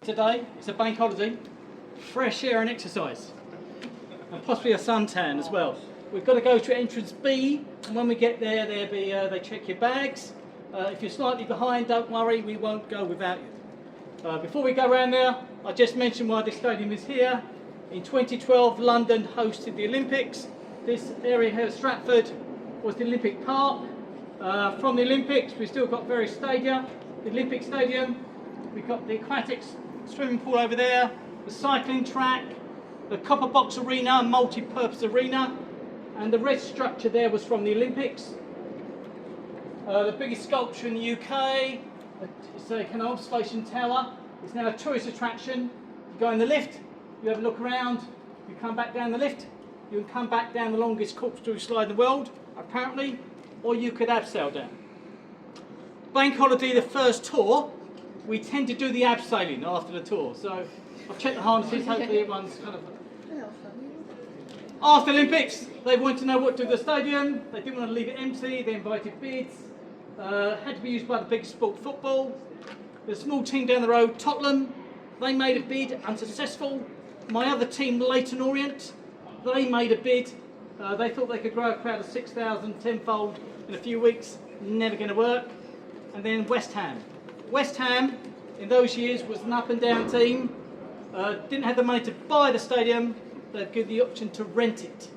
Today, it's a bank holiday, fresh air and exercise, and possibly a suntan as well. We've got to go to entrance B, and when we get there, they check your bags. If you're slightly behind, don't worry, we won't go without you. Before we go around there, I just mentioned why this stadium is here. In 2012, London hosted the Olympics. This area here, Stratford, was the Olympic Park. From the Olympics, we've still got various stadia. The Olympic Stadium, we've got the aquatics swimming pool over there, the cycling track, the copper box arena, multi-purpose arena, and the red structure there was from the Olympics. The biggest sculpture in the UK, it's a canal station tower. It's now a tourist attraction. You go in the lift, you have a look around, you come back down the lift, you can come back down the longest corkscrew slide in the world, apparently, or you could abseil down. Bank holiday, the first tour, we tend to do the abseiling after the tour. So I've checked the harnesses, hopefully everyone's kind of... After the Olympics, they wanted to know what to do with the stadium. They didn't want to leave it empty. They invited bids. Had to be used by the biggest sport, football. There's a small team down the road, Tottenham. They made a bid, unsuccessful. My other team, Leyton Orient, they made a bid. They thought they could grow a crowd of 6,000 tenfold in a few weeks. Never going to work. And then West Ham. West Ham, in those years, was an up and down team. Didn't have the money to buy the stadium. They've given the option to rent it.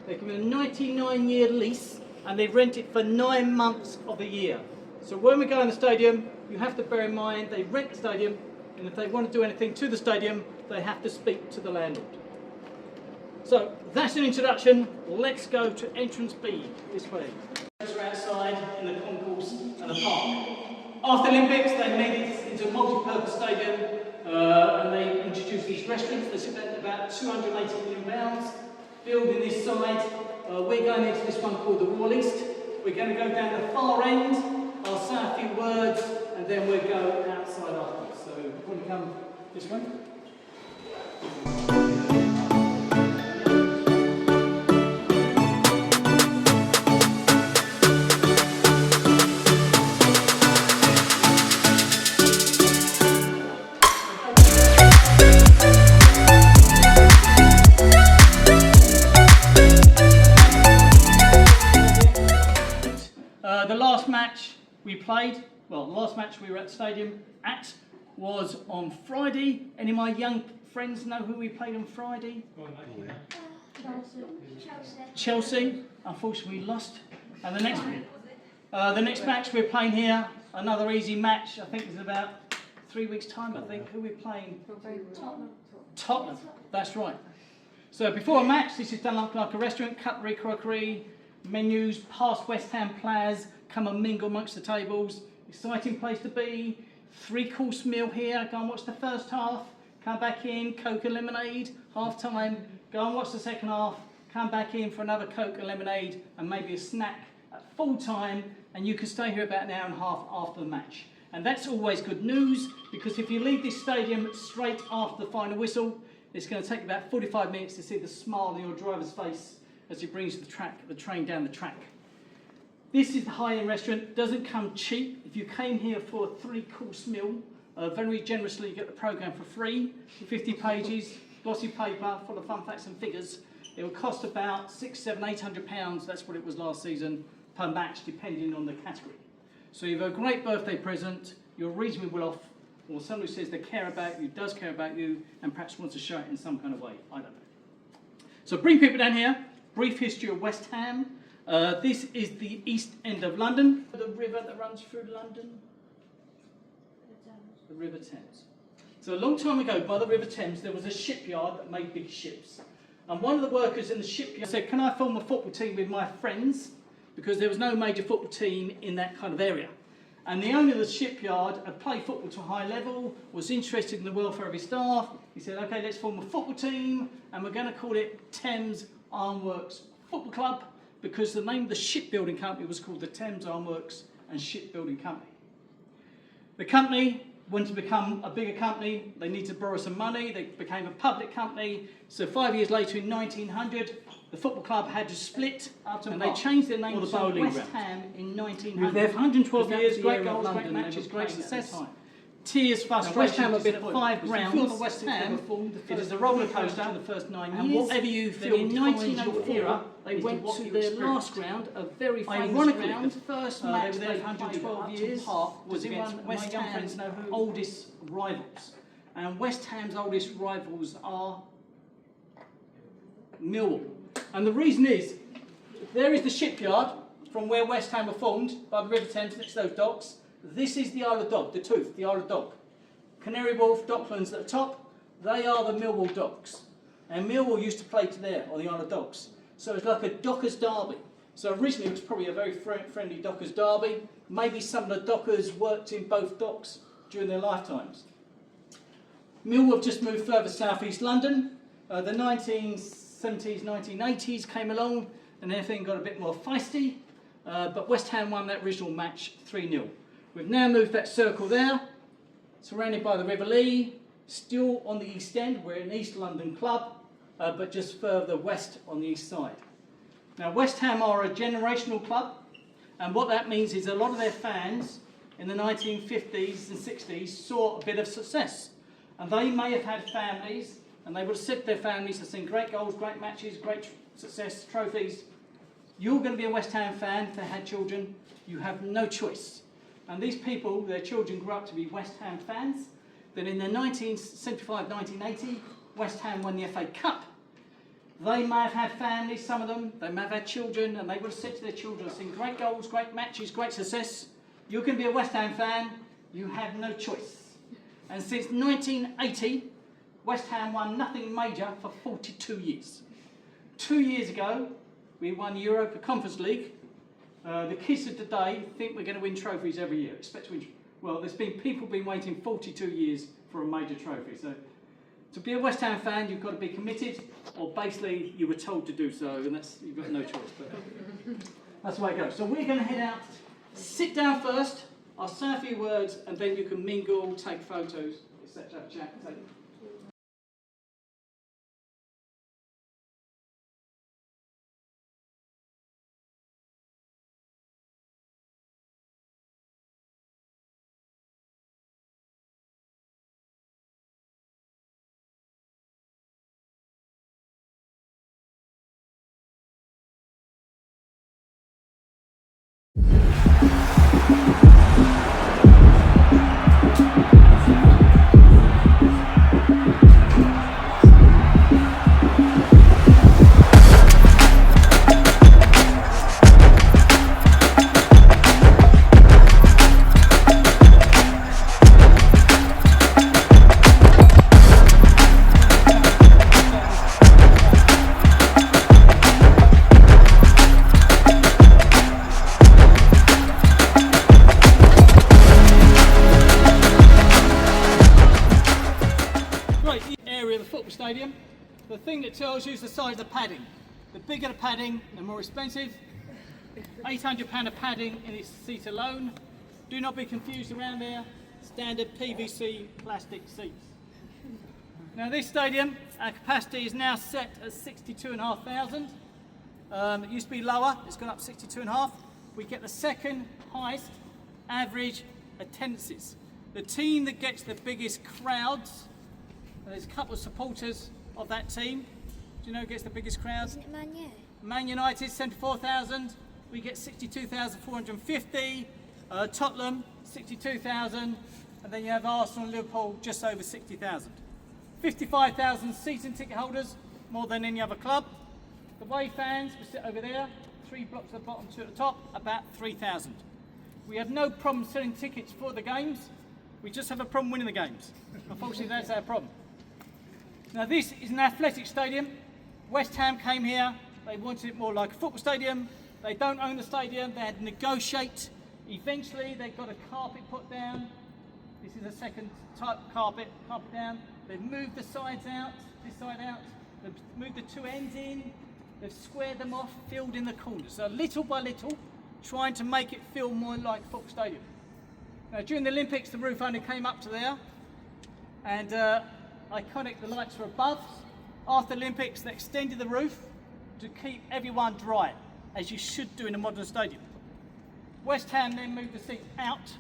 They've given a 99-year lease, and they rent it for 9 months of the year. So when we go in the stadium, you have to bear in mind they rent the stadium and if they want to do anything to the stadium, they have to speak to the landlord. So that's an introduction. Let's go to entrance B this way. We're outside in the concourse and the park. After the Olympics, they made it into a multi-purpose stadium and they introduced these restaurants. They spent about £280 million building this side. We're going into this one called the Royal East. We're going to go down the far end, I'll say a few words, and then we'll go outside afterwards. So, want to come this way? The last match we played, well, the last match we were at the stadium at was on Friday. Any of my young friends know who we played on Friday? Chelsea. Unfortunately, we lost. And the next match we're playing here, another easy match. I think it's in about 3 weeks' time. I think who we're playing. Tottenham. That's right. So before a match, this is done like a restaurant, cutlery, crockery, menus, past West Ham players, come and mingle amongst the tables. Exciting place to be. 3-course meal here. Go and watch the first half. Come back in, Coke and lemonade, half time. Go and watch the second half. Come back in for another Coke and lemonade and maybe a snack at full time. And you can stay here about an hour and a half after the match. And that's always good news, because if you leave this stadium straight after the final whistle, it's going to take about 45 minutes to see the smile on your driver's face as he brings the train down the track. This is the high-end restaurant. Doesn't come cheap. If you came here for a 3-course meal, very generously you get the programme for free. 50 pages, glossy paper full of fun facts and figures. It will cost about £600, £700, £800. That's what it was last season per match, depending on the category. So you have a great birthday present. You're reasonably well off, or someone who says they care about you, does care about you, and perhaps wants to show it in some kind of way. I don't know. So bring people down here. Brief history of West Ham. This is the east end of London. The river that runs through London? The River Thames. So a long time ago, by the River Thames, there was a shipyard that made big ships. And one of the workers in the shipyard said, can I form a football team with my friends? Because there was no major football team in that kind of area. And the owner of the shipyard had played football to a high level, was interested in the welfare of his staff. He said, okay, let's form a football team, and we're going to call it Thames Ironworks Football Club, because the name of the shipbuilding company was called the Thames Ironworks and Shipbuilding Company. The company wanted to become a bigger company. They needed to borrow some money. They became a public company. So 5 years later, in 1900, the football club had to split up, and they changed their name to West Ham in 1900. With their 112 years, great goals, great matches, great success. Tears, frustration. West Ham have been at 5 grounds. West Ham, it is a roller coaster for the first 9 years. And whatever you feel in 1904, they went to their last ground, a very famous ground. The first match they played 112 years was against West Ham's oldest rivals. And West Ham's oldest rivals are Millwall. And the reason is, there is the shipyard from where West Ham were formed by the River Thames next to those docks. This is the Isle of Dog, the Tooth, the Isle of Dog. Canary Wharf, Docklands at the top, they are the Millwall docks. And Millwall used to play to there, on the Isle of Dogs. So it's like a Dockers derby. So originally it was probably a very friendly Dockers derby. Maybe some of the Dockers worked in both docks during their lifetimes. Millwall have just moved further south east London. The 1970s, 1980s came along and everything got a bit more feisty. But West Ham won that original match 3-0. We've now moved that circle there, surrounded by the River Lee, still on the East End. We're an East London club, but just further west on the east side. Now West Ham are a generational club, and what that means is a lot of their fans in the 1950s and 60s saw a bit of success. And they may have had families, and they would have said to their families, have seen great goals, great matches, great success, trophies. You're going to be a West Ham fan if they had children. You have no choice. And these people, their children grew up to be West Ham fans. Then in the 1975-1980, West Ham won the FA Cup. They may have had families, some of them, they may have had children, and they would have said to their children, seen great goals, great matches, great success. You're going to be a West Ham fan. You have no choice. And since 1980, West Ham won nothing major for 42 years. 2 years ago, we won the Europa Conference League. The kids of today think we're going to win trophies every year. Expect to win. Well, there's been people been waiting 42 years for a major trophy. So, to be a West Ham fan, you've got to be committed, or basically you were told to do so, and you've got no choice. But that's the way it goes. So we're going to head out, sit down first. I'll say a few words, and then you can mingle, take photos, etc. Chat. Stadium. The thing that tells you is the size of the padding. The bigger the padding, the more expensive. £800 of padding in its seat alone. Do not be confused around there. Standard PVC plastic seats. Now this stadium, our capacity is now set at 62,500. It used to be lower, it's gone up 62.5. We get the second highest average attendances. The team that gets the biggest crowds, there's a couple of supporters of that team. Do you know who gets the biggest crowds? Isn't it Man U? Man United, 74,000. We get 62,450. Tottenham, 62,000. And then you have Arsenal and Liverpool, just over 60,000. 55,000 season ticket holders, more than any other club. The away fans, we sit over there, 3 blocks at the bottom, 2 at the top, about 3,000. We have no problem selling tickets for the games. We just have a problem winning the games. Unfortunately, that's our problem. Now this is an athletic stadium. West Ham came here, they wanted it more like a football stadium. They don't own the stadium, they had to negotiate. Eventually they got a carpet put down. This is a second type carpet down. They've moved the sides out, this side out. They've moved the 2 ends in. They've squared them off, filled in the corners. So little by little, trying to make it feel more like a football stadium. Now during the Olympics, the roof only came up to there. And iconic, the lights were above. After the Olympics, they extended the roof to keep everyone dry, as you should do in a modern stadium. West Ham then moved the seats out,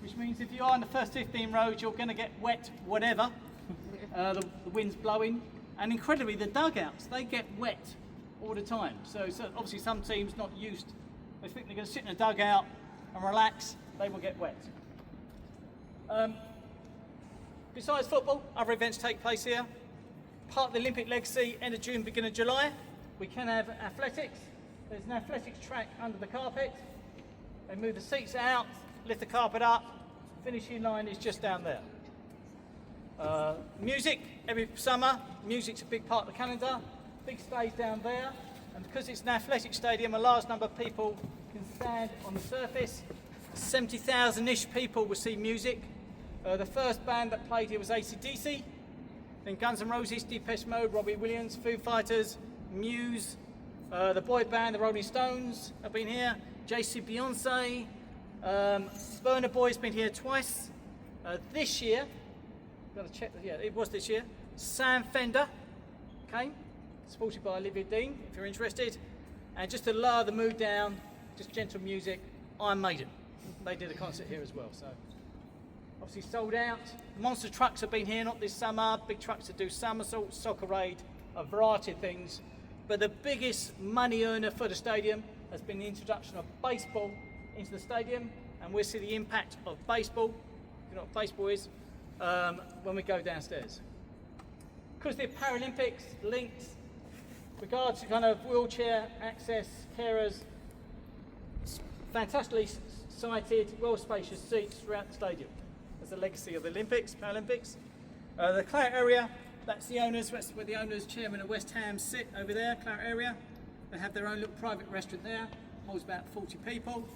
which means if you are in the first 15 rows, you're going to get wet, whatever. The wind's blowing. And incredibly, the dugouts, they get wet all the time. So obviously some teams not used, they think they're going to sit in a dugout and relax, they will get wet. Besides football, other events take place here. Part of the Olympic legacy, end of June, beginning of July. We can have athletics. There's an athletics track under the carpet. They move the seats out, lift the carpet up. Finishing line is just down there. Music, every summer, music's a big part of the calendar. Big stage down there. And because it's an athletic stadium, a large number of people can stand on the surface. 70,000-ish people will see music. The first band that played here was AC/DC, then Guns N' Roses, Depeche Mode, Robbie Williams, Foo Fighters, Muse, the boy band, the Rolling Stones have been here, JC Beyonce, Burna Boy's been here twice. This year, got to check, yeah, it was this year, Sam Fender came, supported by Olivia Dean, if you're interested. And just to lower the mood down, just gentle music, Iron Maiden. They did a concert here as well, so. Obviously sold out. Monster trucks have been here, not this summer. Big trucks that do somersaults, soccer raid, a variety of things. But the biggest money earner for the stadium has been the introduction of baseball into the stadium, and we'll see the impact of baseball, you know what baseball is, when we go downstairs. Because the Paralympics linked, regards to kind of wheelchair access, carers, fantastically sited, well spacious seats throughout the stadium. as a legacy of the Olympics, Paralympics. The Claret area, that's the owners, that's where the owners, chairman of West Ham sit over there, Claret area. They have their own little private restaurant there, holds about 40 people,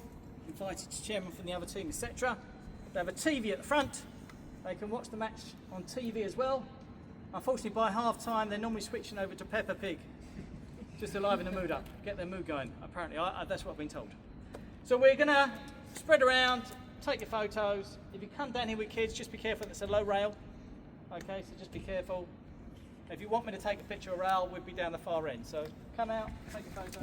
invited to chairman from the other team, etc. They have a TV at the front, they can watch the match on TV as well. Unfortunately, by half time, they're normally switching over to Peppa Pig, just to liven the mood up, get their mood going, apparently. That's what I've been told. So we're gonna spread around, take your photos. If you come down here with kids, just be careful, it's a low rail. Okay, so just be careful. If you want me to take a picture of rail, we'd be down the far end. So come out, take your photos.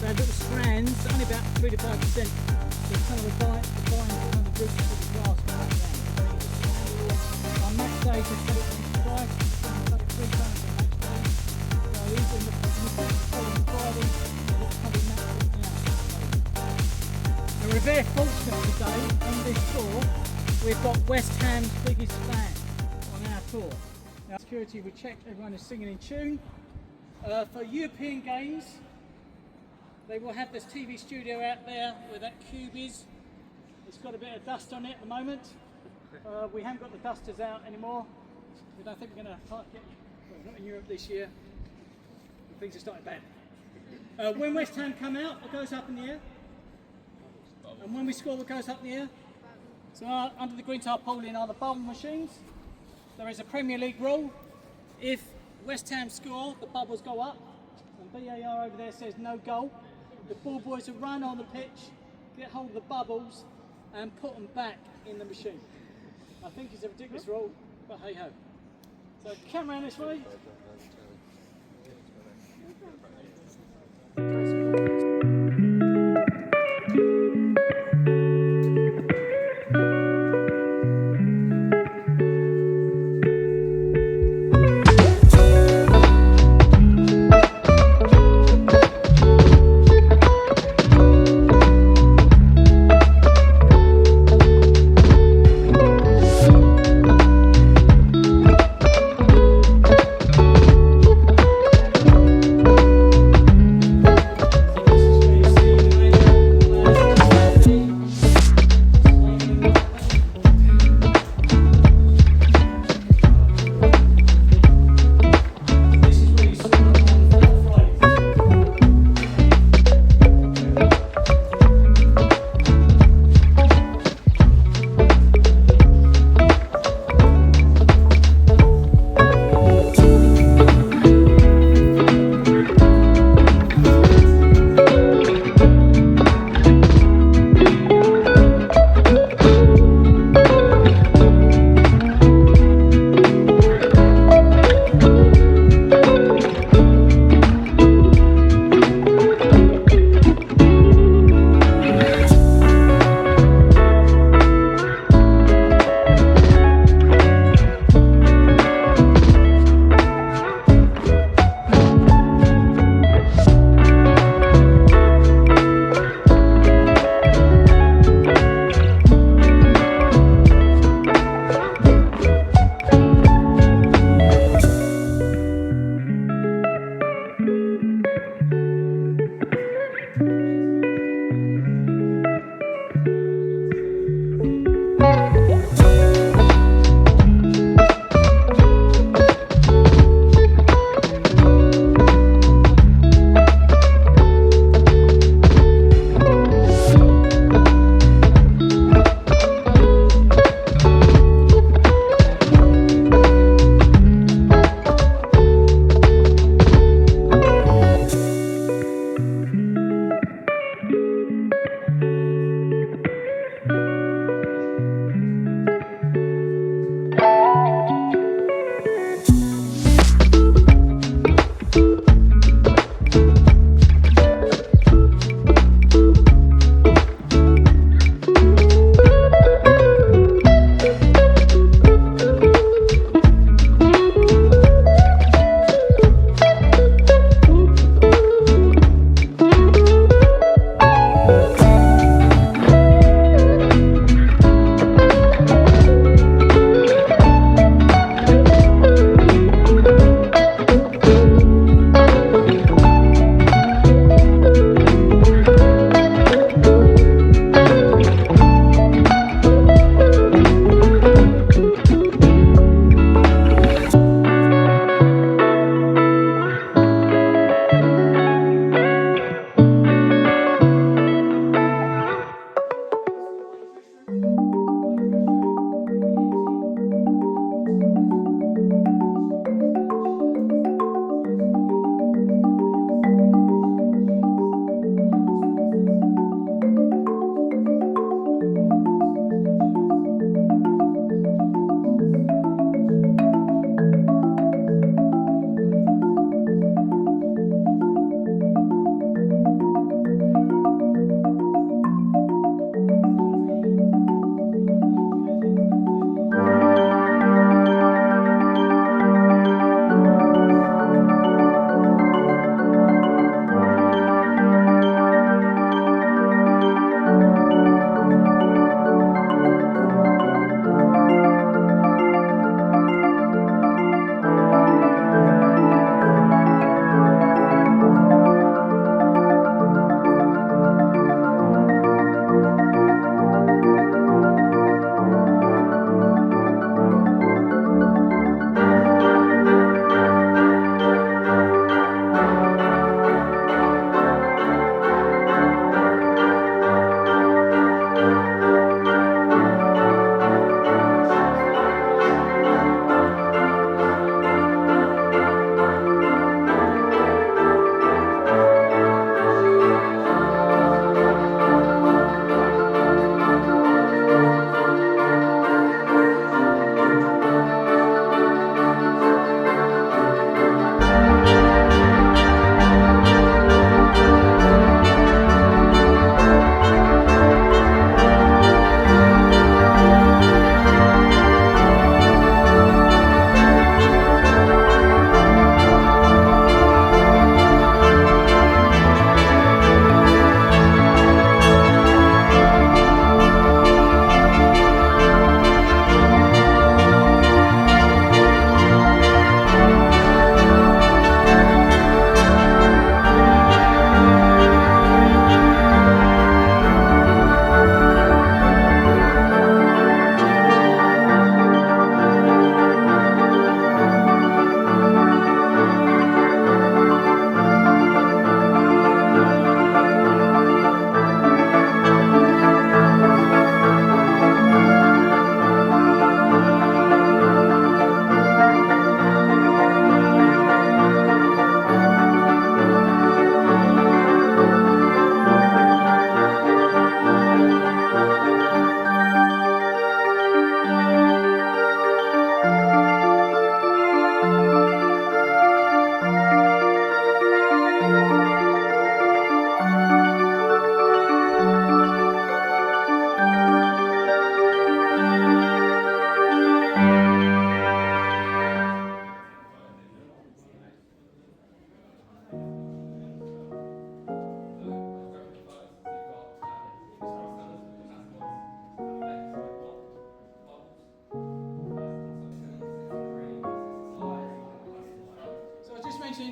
So little strands, only about 3 to 5%. So some of the vines kind of roots of the grass right there. On match days we cut it twice, we cut it 3 times on match days. So even the following Friday, it's probably matched now. Now we're very fortunate today on this tour. We've got West Ham's biggest fan on our tour. Now security, we checked everyone is singing in tune. For European games, they will have this TV studio out there where that cube is. It's got a bit of dust on it at the moment. We haven't got the dusters out anymore. We don't think we're going to get, well, not in Europe this year. Things are starting bad. When West Ham come out, it goes up in the air. And when we score, it goes up in the air. So under the green tarpaulin are the bubble machines. There is a Premier League rule. If West Ham score, the bubbles go up. And VAR over there says no goal. The ball boys will run on the pitch, get hold of the bubbles and put them back in the machine. I think it's a ridiculous rule, but hey ho. So come around this way.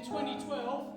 2012.